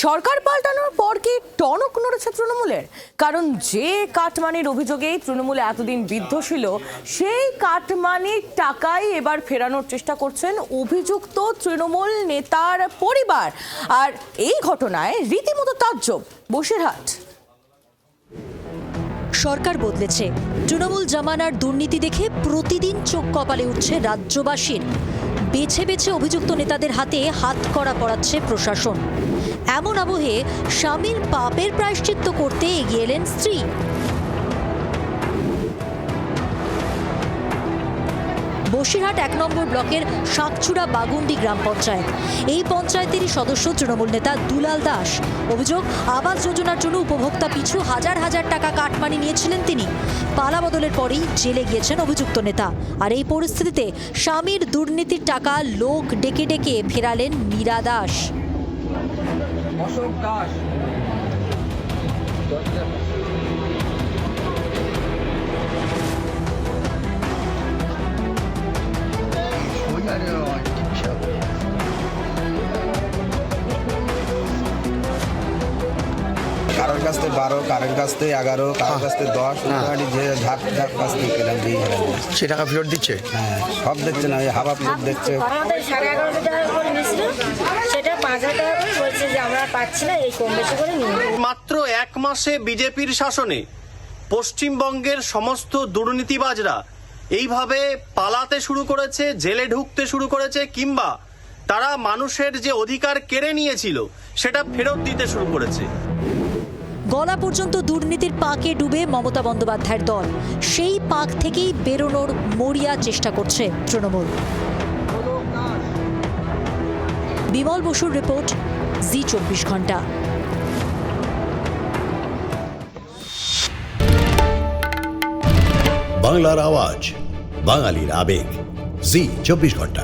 সরকার পাল্টানোর পর কি টনক নড়েছে তৃণমূলের? কারণ যে কাটমানির অভিযোগেই তৃণমূল এতদিন বিদ্ধ ছিল, সেই কাটমানির টাকাই এবার ফেরানোর চেষ্টা করছেন অভিযুক্ত তৃণমূল নেতার পরিবার। আর এই ঘটনায় রীতিমতো তাজ্জব বসিরহাট। সরকার বদলেছে, তৃণমূল জামানার দুর্নীতি দেখে প্রতিদিন চোখ কপালে উঠছে রাজ্যবাসীর। বেছে বেছে অভিযুক্ত নেতাদের হাতে হাতকড়া পড়াচ্ছে প্রশাসন। এমন আবহে স্বামীর পাপের প্রায়শ্চিত্ত করতে এগিয়ে এলেন স্ত্রী। বসিরহাট ১ নম্বর ব্লকের শাকচূড়া বাগুন্ডি গ্রাম পঞ্চায়েত। এই পঞ্চায়েতেরই সদস্য তৃণমূল নেতা দুলাল দাস। অভিযোগ, আবাস যোজনার জন্য উপভোক্তা পিছু হাজার হাজার টাকা কাটমানি নিয়েছিলেন তিনি। পালা বদলের পরেই জেলে গিয়েছেন অভিযুক্ত নেতা। আর এই পরিস্থিতিতে স্বামীর দুর্নীতির টাকা লোক ডেকে ডেকে ফেরালেন মীরা দাস। কারোর কাছ থেকে 12, কারোর কাছ থেকে 11, কারোর কাছ থেকে 10, মোটামুটি যে ঝাঁক কাছ থেকে কেলাম দিয়ে সে টাকা ফেরত দিচ্ছে। হ্যাঁ, সব দেখছে না, ওই হাবা প্লেট দেখছে। আমাদের 11,500 টাকা করে নিয়েছিল, সেটা 5,000 টাকা করে বলছে যে আমরা পাচ্ছি না, এই কম বেশি করে নিয়ে। মাত্র 1 মাসে বিজেপির শাসনে পশ্চিমবঙ্গের সমস্ত দুর্নীতিবাজরা এইভাবে পালাতে শুরু করেছে, জেলে ঢুকতে শুরু করেছে, কিংবা তারা মানুষের যে অধিকার কেড়ে নিয়েছিল সেটা ফেরত দিতে শুরু করেছে। গলা পর্যন্ত দুর্নীতির পাকে ডুবে মমতা বন্দ্যোপাধ্যায়ের দল। সেই পাক থেকেই বেরোনোর মরিয়া চেষ্টা করছে তৃণমূল। বিমল বসুর রিপোর্ট, জি 24 ঘন্টা। বাংলার আওয়াজ, বাঙালির আবেগ, জি 24 ঘন্টা।